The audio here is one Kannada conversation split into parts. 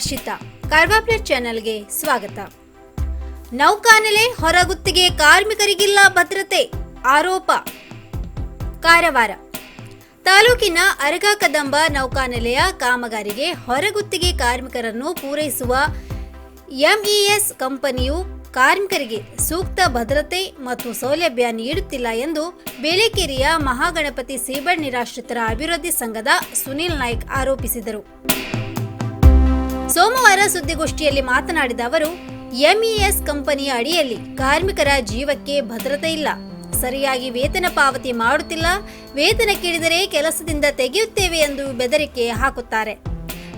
ಹರ್ಷಿತಾ. ಕಾರ್ವಾಪ್ಲೇಟ್ ಚಾನೆಲ್ಗೆ ಸ್ವಾಗತ. ನೌಕಾನೆಲೆ ಹೊರಗುತ್ತಿಗೆ ಕಾರ್ಮಿಕರಿಗಿಲ್ಲ ಭದ್ರತೆ ಆರೋಪ. ಕಾರವಾರ ತಾಲೂಕಿನ ಅರಗಾಕದಂಬ ನೌಕಾನೆಲೆಯ ಕಾಮಗಾರಿಗೆ ಹೊರಗುತ್ತಿಗೆ ಕಾರ್ಮಿಕರನ್ನು ಪೂರೈಸುವ ಎಂಇಎಸ್ ಕಂಪನಿಯು ಕಾರ್ಮಿಕರಿಗೆ ಸೂಕ್ತ ಭದ್ರತೆ ಮತ್ತು ಸೌಲಭ್ಯ ನೀಡುತ್ತಿಲ್ಲ ಎಂದು ಬೇಲೆಕೇರಿಯ ಮಹಾಗಣಪತಿ ಸೀಬಡ್ ನಿರಾಶ್ರಿತರ ಅಭಿವೃದ್ಧಿ ಸಂಘದ ಸುನಿಲ್ ನಾಯ್ಕ್ ಆರೋಪಿಸಿದರು. ಸೋಮವಾರ ಸುದ್ದಿಗೋಷ್ಠಿಯಲ್ಲಿ ಮಾತನಾಡಿದ ಅವರು, ಎಂಇಎಸ್ ಕಂಪನಿಯ ಅಡಿಯಲ್ಲಿ ಕಾರ್ಮಿಕರ ಜೀವಕ್ಕೆ ಭದ್ರತೆ ಇಲ್ಲ, ಸರಿಯಾಗಿ ವೇತನ ಪಾವತಿ ಮಾಡುತ್ತಿಲ್ಲ, ವೇತನ ಕೇಳಿದರೆ ಕೆಲಸದಿಂದ ತೆಗೆಯುತ್ತೇವೆ ಎಂದು ಬೆದರಿಕೆ ಹಾಕುತ್ತಾರೆ.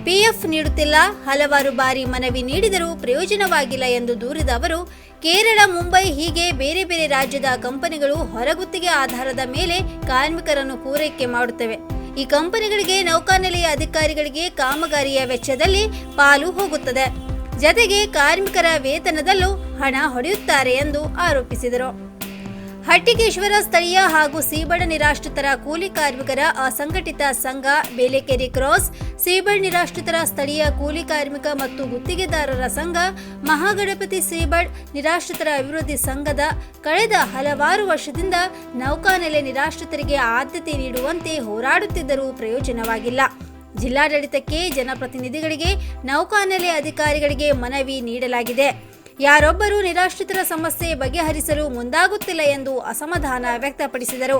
ಪಿಎಫ್ ನೀಡುತ್ತಿಲ್ಲ, ಹಲವಾರು ಬಾರಿ ಮನವಿ ನೀಡಿದರೂ ಪ್ರಯೋಜನವಾಗಿಲ್ಲ ಎಂದು ದೂರಿದ ಅವರು, ಕೇರಳ, ಮುಂಬೈ ಹೀಗೆ ಬೇರೆ ಬೇರೆ ರಾಜ್ಯದ ಕಂಪನಿಗಳು ಹೊರಗುತ್ತಿಗೆ ಆಧಾರದ ಮೇಲೆ ಕಾರ್ಮಿಕರನ್ನು ಪೂರೈಕೆ ಮಾಡುತ್ತವೆ. ಈ ಕಂಪನಿಗಳಿಗೆ ನೌಕಾನೆಲೆಯ ಅಧಿಕಾರಿಗಳಿಗೆ ಕಾಮಗಾರಿಯ ವೆಚ್ಚದಲ್ಲಿ ಪಾಲು ಹೋಗುತ್ತದೆ. ಜತೆಗೆ ಕಾರ್ಮಿಕರ ವೇತನದಲ್ಲೂ ಹಣ ಹೊಡೆಯುತ್ತಾರೆ ಎಂದು ಆರೋಪಿಸಿದರು. ಹಟ್ಟಿಕೇಶ್ವರ ಸ್ಥಳೀಯ ಹಾಗೂ ಸೀಬಡ್ ನಿರಾಶ್ರಿತರ ಕೂಲಿ ಕಾರ್ಮಿಕರ ಅಸಂಘಟಿತ ಸಂಘ ಬೇಲೆಕೇರಿ ಕ್ರಾಸ್, ಸೀಬಡ್ ನಿರಾಶ್ರಿತರ ಸ್ಥಳೀಯ ಕೂಲಿ ಕಾರ್ಮಿಕ ಮತ್ತು ಗುತ್ತಿಗೆದಾರರ ಸಂಘ, ಮಹಾಗಣಪತಿ ಸೀಬಡ್ ನಿರಾಶ್ರಿತರ ಅಭಿವೃದ್ಧಿ ಸಂಘದ ಕಳೆದ ಹಲವಾರು ವರ್ಷದಿಂದ ನೌಕಾನೆಲೆ ನಿರಾಶ್ರಿತರಿಗೆ ಆದ್ಯತೆ ನೀಡುವಂತೆ ಹೋರಾಡುತ್ತಿದ್ದರೂ ಪ್ರಯೋಜನವಾಗಿಲ್ಲ. ಜಿಲ್ಲಾಡಳಿತಕ್ಕೆ, ಜನಪ್ರತಿನಿಧಿಗಳಿಗೆ, ನೌಕಾನೆಲೆ ಅಧಿಕಾರಿಗಳಿಗೆ ಮನವಿ ನೀಡಲಾಗಿದೆ. ಯಾರೊಬ್ಬರೂ ನಿರಾಶ್ರಿತರ ಸಮಸ್ಯೆ ಬಗೆಹರಿಸಲು ಮುಂದಾಗುತ್ತಿಲ್ಲ ಎಂದು ಅಸಮಾಧಾನ ವ್ಯಕ್ತಪಡಿಸಿದರು.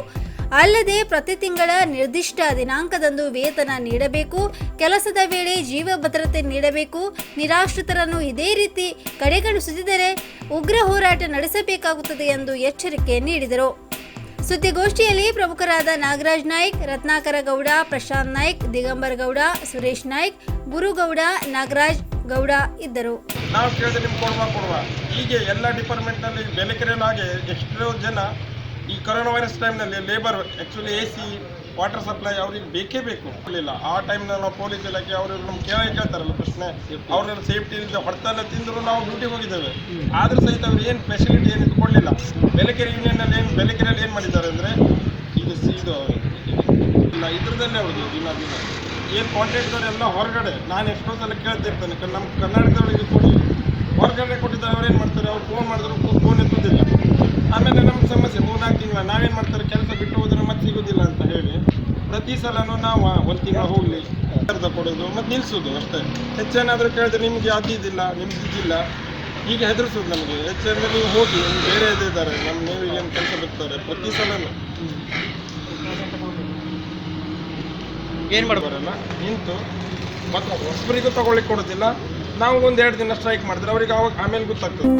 ಅಲ್ಲದೆ ಪ್ರತಿ ತಿಂಗಳ ನಿರ್ದಿಷ್ಟ ದಿನಾಂಕದಂದು ವೇತನ ನೀಡಬೇಕು, ಕೆಲಸದ ವೇಳೆ ಜೀವ ಭದ್ರತೆ ನೀಡಬೇಕು, ನಿರಾಶ್ರಿತರನ್ನು ಇದೇ ರೀತಿ ಕಡೆಗಣಿಸುತ್ತಿದ್ದರೆ ಉಗ್ರ ಹೋರಾಟ ನಡೆಸಬೇಕಾಗುತ್ತದೆ ಎಂದು ಎಚ್ಚರಿಕೆ ನೀಡಿದರು. ಸುದ್ದಿಗೋಷ್ಠಿಯಲ್ಲಿ ಪ್ರಮುಖರಾದ ನಾಗರಾಜ್ ನಾಯ್ಕ್, ರತ್ನಾಕರ ಗೌಡ, ಪ್ರಶಾಂತ್ ನಾಯ್ಕ್, ದಿಗಂಬರ್ ಗೌಡ, ಸುರೇಶ್ ನಾಯ್ಕ್, ಗುರುಗೌಡ, ನಾಗರಾಜ್ ಗೌಡ ಇದ್ದರು. ನಾವು ಕೇಳಿದ್ರೆ ನಿಮ್ಗೆ ಕೊಡುವ ಹೀಗೆ ಎಲ್ಲ ಡಿಪಾರ್ಟ್ಮೆಂಟ್ನಲ್ಲಿ ಬೇಲೆಕೆರೆಯಲ್ಲಿ ಎಷ್ಟೋ ಜನ ಈ ಕೊರೋನಾ ವೈರಸ್ ಟೈಮ್ನಲ್ಲಿ labour actually AC, water supply ಅವ್ರಿಗೆ ಬೇಕೇ ಬೇಕು ಇಲ್ಲ. ಆ ಟೈಮ್ನಲ್ಲಿ ನಾವು ಪೊಲೀಸ್ ಇಲಾಖೆ ಅವರು ನಮ್ಗೆ ಕೇಳ್ತಾರಲ್ಲ ಪ್ರಶ್ನೆ, ಅವ್ರನ್ನೆಲ್ಲ ಸೇಫ್ಟಿಯಿಂದ ಹೊಡೆತಲ್ಲ ತಿಂದರೂ ನಾವು ಡ್ಯೂಟಿಗೆ ಹೋಗಿದ್ದೇವೆ. ಆದರೂ ಸಹಿತ ಅವ್ರು ಏನು ಫೆಸಿಲಿಟಿ ಏನು ಕೊಡಲಿಲ್ಲ. ಬೇಲೆಕೆರೆ ಯೂನಿಯನ್ನಲ್ಲಿ ಬೇಲೆಕೆರೆಯಲ್ಲಿ ಏನು ಮಾಡಿದ್ದಾರೆ ಅಂದರೆ ಇದು ಇಲ್ಲ ಇದ್ರದಲ್ಲೇ ಅವ್ರಿಗೆ ದಿನ ಏನು ಕಾಂಟ್ರಾಕ್ಟ್ದವರೆಲ್ಲ ಹೊರಗಡೆ, ನಾನು ಎಷ್ಟೋ ಸಲ ಕೇಳ್ತಿರ್ತೇನೆ, ನಮ್ಮ ಕರ್ನಾಟಕದವರಿಗೆ ಕೊಡಿ, ಹೊರಗಡೆ ಕೊಟ್ಟಿದ್ದಾರೆ. ಅವ್ರು ಏನು ಮಾಡ್ತಾರೆ, ಅವ್ರು ಫೋನ್ ಮಾಡಿದ್ರು ಫೋನ್ ಎತ್ತುವುದಿಲ್ಲ. ಆಮೇಲೆ ನಮ್ಗೆ ಸಮಸ್ಯೆ 3-4 ತಿಂಗಳ ನಾವೇನು ಮಾಡ್ತಾರೆ, ಕೆಲಸ ಬಿಟ್ಟು ಹೋದ್ರೆ ಮತ್ತೆ ಸಿಗೋದಿಲ್ಲ ಅಂತ ಹೇಳಿ ಪ್ರತಿ ಸಲನೂ ನಾವು 1 ತಿಂಗಳು ಹೋಗಲಿ ಅರ್ಧ ಕೊಡೋದು ಮತ್ತು ನಿಲ್ಲಿಸೋದು ಅಷ್ಟೇ. ಹೆಚ್ಚೇನಾದರೂ ಕೇಳಿದ್ರೆ ನಿಮಗೆ ಅದಿದ್ದಿಲ್ಲ, ನಿಮ್ಗೆ ಇದ್ದಿಲ್ಲ, ಹೀಗೆ ಹೆದರಿಸೋದು ನಮಗೆ. ಹೆಚ್ಚಂದ್ರೆ ನೀವು ಹೋಗಿ ಬೇರೆ ಇದ್ದಾರೆ ನಮ್ಮ ನೀವು ಏನು ಕೆಲಸ ಬಿಡ್ತಾರೆ ಪ್ರತಿ ಸಲನೂ ಏನು ಮಾಡಬಾರಲ್ಲ ನಿಂತು ಮತ್ತು ಹೊಸಬರಿಗೂ ತಗೊಳ್ಳಿಕ್ಕೆ ಕೊಡೋದಿಲ್ಲ. ನಾವು 1-2 ದಿನ ಸ್ಟ್ರೈಕ್ ಮಾಡಿದ್ರೆ ಅವ್ರಿಗೆ ಅವಾಗ ಆಮೇಲೆ ಗೊತ್ತಾಗ್ತದೆ.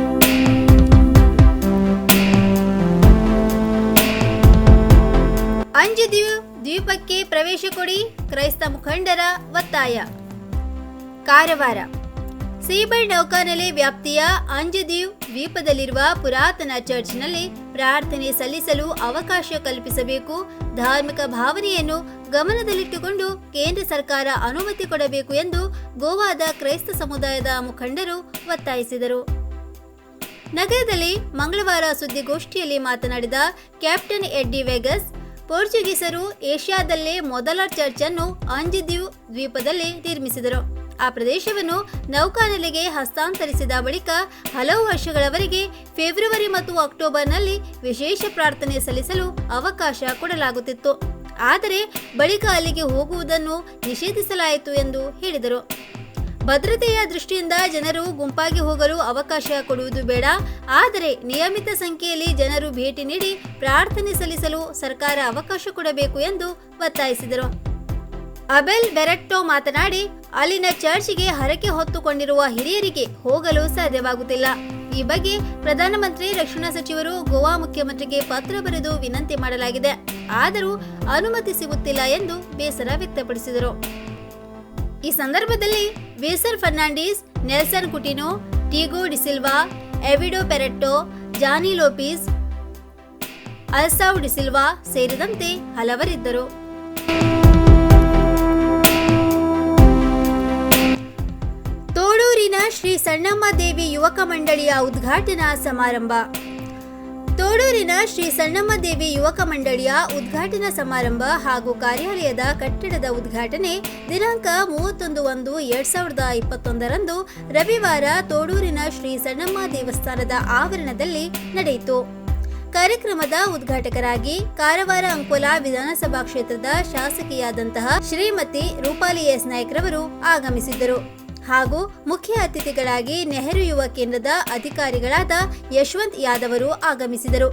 ಅಂಜದೀವ್ ದ್ವೀಪಕ್ಕೆ ಪ್ರವೇಶ ಕೊಡಿ, ಕ್ರೈಸ್ತ ಮುಖಂಡರ ಒತ್ತಾಯ. ಕಾರವಾರ ಸೀಬಡ್ ನೌಕಾನೆಲೆ ವ್ಯಾಪ್ತಿಯ ಅಂಜದೀವ್ ದ್ವೀಪದಲ್ಲಿರುವ ಪುರಾತನ ಚರ್ಚ್ನಲ್ಲಿ ಪ್ರಾರ್ಥನೆ ಸಲ್ಲಿಸಲು ಅವಕಾಶ ಕಲ್ಪಿಸಬೇಕು, ಧಾರ್ಮಿಕ ಭಾವನೆಯನ್ನು ಗಮನದಲ್ಲಿಟ್ಟುಕೊಂಡು ಕೇಂದ್ರ ಸರ್ಕಾರ ಅನುಮತಿ ಕೊಡಬೇಕು ಎಂದು ಗೋವಾದ ಕ್ರೈಸ್ತ ಸಮುದಾಯದ ಮುಖಂಡರು ಒತ್ತಾಯಿಸಿದರು. ನಗರದಲ್ಲಿ ಮಂಗಳವಾರ ಸುದ್ದಿಗೋಷ್ಠಿಯಲ್ಲಿ ಮಾತನಾಡಿದ ಕ್ಯಾಪ್ಟನ್ ಎಡ್ಡಿ ವೆಗಸ್, ಪೋರ್ಚುಗೀಸರು ಏಷ್ಯಾದಲ್ಲೇ ಮೊದಲ ಚರ್ಚ್ ಅನ್ನು ಅಂಜದೀವ್ ದ್ವೀಪದಲ್ಲಿ ನಿರ್ಮಿಸಿದರು. ಆ ಪ್ರದೇಶವನ್ನು ನೌಕಾನೆಲೆಗೆ ಹಸ್ತಾಂತರಿಸಿದ ಬಳಿಕ ಹಲವು ವರ್ಷಗಳವರೆಗೆ ಫೆಬ್ರವರಿ ಮತ್ತು ಅಕ್ಟೋಬರ್ನಲ್ಲಿ ವಿಶೇಷ ಪ್ರಾರ್ಥನೆ ಸಲ್ಲಿಸಲು ಅವಕಾಶ ಕೊಡಲಾಗುತ್ತಿತ್ತು. ಆದರೆ ಬಳಿಕ ಅಲ್ಲಿಗೆ ಹೋಗುವುದನ್ನು ನಿಷೇಧಿಸಲಾಯಿತು ಎಂದು ಹೇಳಿದರು. ಭದ್ರತೆಯ ದೃಷ್ಟಿಯಿಂದ ಜನರು ಗುಂಪಾಗಿ ಹೋಗಲು ಅವಕಾಶ ಕೊಡುವುದು ಬೇಡ, ಆದರೆ ನಿಯಮಿತ ಸಂಖ್ಯೆಯಲ್ಲಿ ಜನರು ಭೇಟಿ ನೀಡಿ ಪ್ರಾರ್ಥನೆ ಸಲ್ಲಿಸಲು ಸರ್ಕಾರ ಅವಕಾಶ ಕೊಡಬೇಕು ಎಂದು ಒತ್ತಾಯಿಸಿದರು. ಅಬೆಲ್ ಬೆರೆಟ್ಟೋ ಮಾತನಾಡಿ, ಅಲ್ಲಿನ ಚರ್ಚ್ಗೆ ಹರಕೆ ಹೊತ್ತುಕೊಂಡಿರುವ ಹಿರಿಯರಿಗೆ ಹೋಗಲು ಸಾಧ್ಯವಾಗುತ್ತಿಲ್ಲ. ಈ ಬಗ್ಗೆ ಪ್ರಧಾನಮಂತ್ರಿ, ರಕ್ಷಣಾ ಸಚಿವರು, ಗೋವಾ ಮುಖ್ಯಮಂತ್ರಿಗೆ ಪತ್ರ ಬರೆದು ವಿನಂತಿ ಮಾಡಲಾಗಿದೆ, ಆದರೂ ಅನುಮತಿ ಸಿಗುತ್ತಿಲ್ಲ ಎಂದು ಬೇಸರ ವ್ಯಕ್ತಪಡಿಸಿದರು. ಈ ಸಂದರ್ಭದಲ್ಲಿ ವಿಲ್ಸನ್ ಫರ್ನಾಂಡಿಸ್, ನೆಲ್ಸನ್ ಕುಟಿನೋ, ಟಿಗೋ ಡಿಸಿಲ್ವಾ, ಎವಿಡೋ ಪೆರೆಟ್ಟೋ, ಜಾನಿ ಲೋಪಿಸ್, ಅಲ್ಸಾವ್ ಡಿಸಿಲ್ವಾ ಸೇರಿದಂತೆ ಹಲವರಿದ್ದರು. ತೋಳೂರಿನ ಶ್ರೀ ಸಣ್ಣಮ್ಮ ದೇವಿ ಯುವಕ ಮಂಡಳಿಯ ಉದ್ಘಾಟನಾ ಸಮಾರಂಭ. ತೋಡೂರಿನ ಶ್ರೀ ಸಣ್ಣಮ್ಮ ದೇವಿ ಯುವಕ ಮಂಡಳಿಯ ಉದ್ಘಾಟನಾ ಸಮಾರಂಭ ಹಾಗೂ ಕಾರ್ಯಾಲಯದ ಕಟ್ಟಡದ ಉದ್ಘಾಟನೆ ದಿನಾಂಕ 31/1/2021 ರವಿವಾರ ತೋಡೂರಿನ ಶ್ರೀ ಸಣ್ಣಮ್ಮ ದೇವಸ್ಥಾನದ ಆವರಣದಲ್ಲಿ ನಡೆಯಿತು. ಕಾರ್ಯಕ್ರಮದ ಉದ್ಘಾಟಕರಾಗಿ ಕಾರವಾರ ಅಂಕೋಲಾ ವಿಧಾನಸಭಾ ಕ್ಷೇತ್ರದ ಶಾಸಕಿಯಾದಂತಹ ಶ್ರೀಮತಿ ರೂಪಾಲಿ ಎಸ್ ನಾಯ್ಕರವರು ಆಗಮಿಸಿದ್ದರು. ಹಾಗೂ ಮುಖ್ಯ ಅತಿಥಿಗಳಾಗಿ ನೆಹರು ಯುವ ಕೇಂದ್ರದ ಅಧಿಕಾರಿಗಳಾದ ಯಶವಂತ್ ಯಾದವರು ಆಗಮಿಸಿದರು.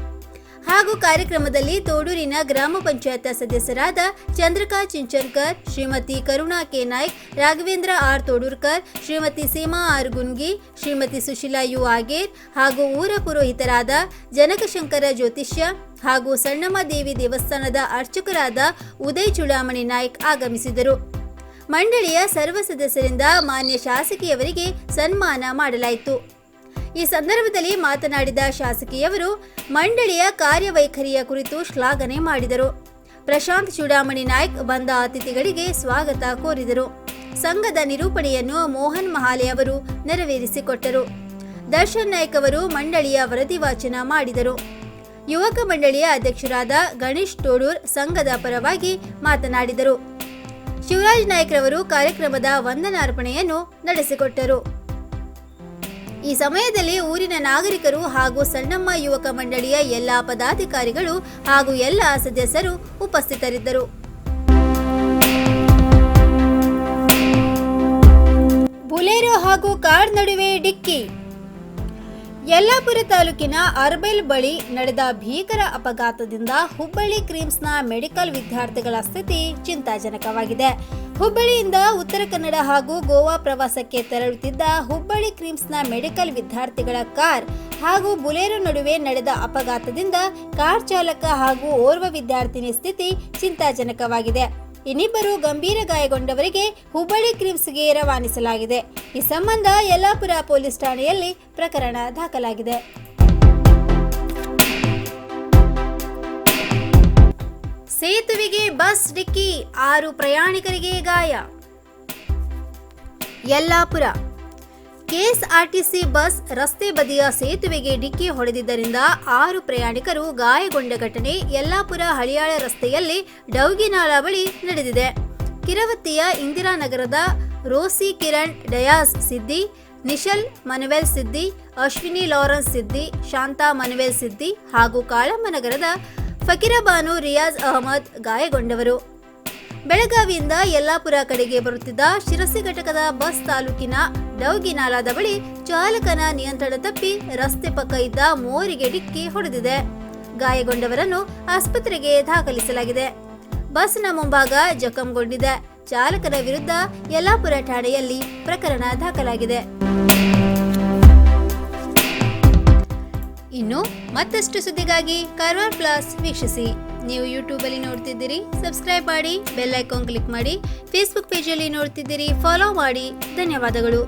ಹಾಗೂ ಕಾರ್ಯಕ್ರಮದಲ್ಲಿ ತೋಡೂರಿನ ಗ್ರಾಮ ಪಂಚಾಯತ್ ಸದಸ್ಯರಾದ Chandrika Chinchankar, Shrimati Karuna K Naik, Raghavendra R Todurkar, Shrimati Seema R Gungi, Shrimati Sushila U Ager ಹಾಗೂ ಊರ ಪುರೋಹಿತರಾದ ಜನಕಶಂಕರ ಜ್ಯೋತಿಷ್ಯ ಹಾಗೂ ಸಣ್ಣಮ್ಮ ದೇವಿ ದೇವಸ್ಥಾನದ ಅರ್ಚಕರಾದ ಉದಯ್ ಚುಡಾಮಣಿ ನಾಯ್ಕ್ ಆಗಮಿಸಿದರು. ಮಂಡಳಿಯ ಸರ್ವ ಸದಸ್ಯರಿಂದ ಮಾನ್ಯ ಶಾಸಕಿಯವರಿಗೆ ಸನ್ಮಾನ ಮಾಡಲಾಯಿತು. ಈ ಸಂದರ್ಭದಲ್ಲಿ ಮಾತನಾಡಿದ ಶಾಸಕಿಯವರು ಮಂಡಳಿಯ ಕಾರ್ಯವೈಖರಿಯ ಕುರಿತು ಶ್ಲಾಘನೆ ಮಾಡಿದರು. ಪ್ರಶಾಂತ್ ಚೂಡಾಮಣಿ ನಾಯ್ಕ್ ಬಂದ ಅತಿಥಿಗಳಿಗೆ ಸ್ವಾಗತ ಕೋರಿದರು. ಸಂಘದ ನಿರೂಪಣೆಯನ್ನು ಮೋಹನ್ ಮಹಾಲೆ ಅವರು ನೆರವೇರಿಸಿಕೊಟ್ಟರು. ದರ್ಶನ್ ನಾಯ್ಕ್ ಅವರು ಮಂಡಳಿಯ ವರದಿ ವಾಚನ ಮಾಡಿದರು. ಯುವಕ ಮಂಡಳಿಯ ಅಧ್ಯಕ್ಷರಾದ ಗಣೇಶ್ ತೋಡೂರ್ ಸಂಘದ ಪರವಾಗಿ ಮಾತನಾಡಿದರು. ಶಿವರಾಜ್ ನಾಯ್ಕರವರು ಕಾರ್ಯಕ್ರಮದ ವಂದನಾರ್ಪಣೆಯನ್ನು ನಡೆಸಿಕೊಟ್ಟರು. ಈ ಸಮಯದಲ್ಲಿ ಊರಿನ ನಾಗರಿಕರು ಹಾಗೂ ಸಣ್ಣಮ್ಮ ಯುವಕ ಮಂಡಳಿಯ ಎಲ್ಲಾ ಪದಾಧಿಕಾರಿಗಳು ಹಾಗೂ ಎಲ್ಲ ಸದಸ್ಯರು ಉಪಸ್ಥಿತರಿದ್ದರು. ಬುಲೆರೋ ಹಾಗೂ ಕಾರ್ ನಡುವೆ ಡಿಕ್ಕಿ. ಯಲ್ಲಾಪುರ ತಾಲೂಕಿನ ಅರ್ಬೆಲ್ ಬಳಿ ನಡೆದ ಭೀಕರ ಅಪಘಾತದಿಂದ ಹುಬ್ಬಳ್ಳಿ ಕ್ರಿಮ್ಸ್ನ ಮೆಡಿಕಲ್ ವಿದ್ಯಾರ್ಥಿಗಳ ಸ್ಥಿತಿ ಚಿಂತಾಜನಕವಾಗಿದೆ. ಹುಬ್ಬಳ್ಳಿಯಿಂದ ಉತ್ತರ ಕನ್ನಡ ಹಾಗೂ ಗೋವಾ ಪ್ರವಾಸಕ್ಕೆ ತೆರಳುತ್ತಿದ್ದ ಹುಬ್ಬಳ್ಳಿ ಕ್ರಿಮ್ಸ್ನ ಮೆಡಿಕಲ್ ವಿದ್ಯಾರ್ಥಿಗಳ ಕಾರ್ ಹಾಗೂ ಬುಲೆರೋ ನಡುವೆ ನಡೆದ ಅಪಘಾತದಿಂದ ಕಾರ್ ಚಾಲಕ ಹಾಗೂ ಓರ್ವ ವಿದ್ಯಾರ್ಥಿನಿ ಸ್ಥಿತಿ ಚಿಂತಾಜನಕವಾಗಿದೆ. ಇನ್ನಿಬ್ಬರು ಗಂಭೀರ ಗಾಯಗೊಂಡವರಿಗೆ ಹುಬ್ಬಳ್ಳಿ ಕ್ರಿಮ್ಸ್ಗೆ ರವಾನಿಸಲಾಗಿದೆ. ಈ ಸಂಬಂಧ ಯಲ್ಲಾಪುರ ಪೊಲೀಸ್ ಠಾಣೆಯಲ್ಲಿ ಪ್ರಕರಣ ದಾಖಲಾಗಿದೆ. ಸೇತುವೆಗೆ ಬಸ್ ಡಿಕ್ಕಿ, 6 ಪ್ರಯಾಣಿಕರಿಗೆ ಗಾಯ. ಯಲ್ಲಾಪುರ ಕೆಎಸ್ಆರ್ಟಿಸಿ ಬಸ್ ರಸ್ತೆ ಬದಿಯ ಸೇತುವೆಗೆ ಡಿಕ್ಕಿ ಹೊಡೆದಿದ್ದರಿಂದ 6 ಪ್ರಯಾಣಿಕರು ಗಾಯಗೊಂಡ ಘಟನೆ ಯಲ್ಲಾಪುರ ಹಳಿಯಾಳ ರಸ್ತೆಯಲ್ಲಿ ಡೌಗಿನಾಲಾ ಬಳಿ ನಡೆದಿದೆ. ಕಿರವತ್ತಿಯ ಇಂದಿರಾನಗರದ ರೋಸಿ ಕಿರಣ್ ಡಯಾಸ್ ಸಿದ್ದಿ, ನಿಶಲ್ ಮನುವೆಲ್ ಸಿದ್ದಿ, ಅಶ್ವಿನಿ ಲಾರೆನ್ಸ್ ಸಿದ್ದಿ, ಶಾಂತಾ ಮನುವೆಲ್ ಸಿದ್ದಿ ಹಾಗೂ ಕಾಳಮ್ಮನಗರದ ಫಕೀರಬಾನು ರಿಯಾಜ್ ಅಹಮದ್ ಗಾಯಗೊಂಡವರು. ಬೆಳಗಾವಿಯಿಂದ ಯಲ್ಲಾಪುರ ಕಡೆಗೆ ಬರುತ್ತಿದ್ದ ಶಿರಸಿ ಘಟಕದ ಬಸ್ ತಾಲೂಕಿನ ಡೌಗಿನಾಲಾದ ಬಳಿ ಚಾಲಕನ ನಿಯಂತ್ರಣ ತಪ್ಪಿ ರಸ್ತೆ ಪಕ್ಕ ಇದ್ದ ಮೋರಿಗೆ ಡಿಕ್ಕಿ ಹೊಡೆದಿದೆ. ಗಾಯಗೊಂಡವರನ್ನು ಆಸ್ಪತ್ರೆಗೆ ದಾಖಲಿಸಲಾಗಿದೆ. ಬಸ್ನ ಮುಂಭಾಗ ಜಖಂಗೊಂಡಿದೆ. ಚಾಲಕನ ವಿರುದ್ಧ ಯಲ್ಲಾಪುರ ಠಾಣೆಯಲ್ಲಿ ಪ್ರಕರಣ ದಾಖಲಾಗಿದೆ. ಇನ್ನು ಮತ್ತಷ್ಟು ಸುದ್ದಿಗಾಗಿ ಕಾರವಾರ ಪ್ಲಸ್ ವೀಕ್ಷಿಸಿ. ನೀವು ಯೂಟ್ಯೂಬಲ್ಲಿ ನೋಡ್ತಿದ್ದೀರಿ, ಸಬ್ಸ್ಕ್ರೈಬ್ ಮಾಡಿ, ಬೆಲ್ ಐಕಾನ್ ಕ್ಲಿಕ್ ಮಾಡಿ. ಫೇಸ್ಬುಕ್ ಪೇಜಲ್ಲಿ ನೋಡ್ತಿದ್ದೀರಿ, ಫಾಲೋ ಮಾಡಿ. ಧನ್ಯವಾದಗಳು.